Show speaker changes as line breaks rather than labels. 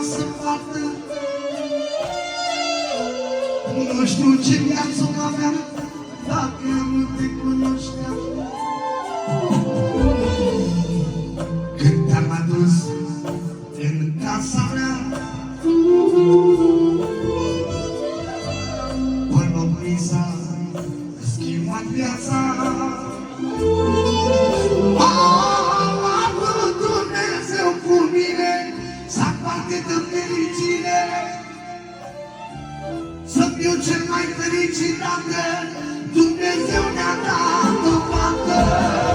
să poartă. Nu știu ce viață aveam dacă nu te cunoșteam. Când te-am adus în casa mea, până mi s-a schimbat viața. A vrut Dumnezeu cu mine să-mi parte de fericire, să fiu cel mai fericit dacă Dumnezeu ne-a dat o fată.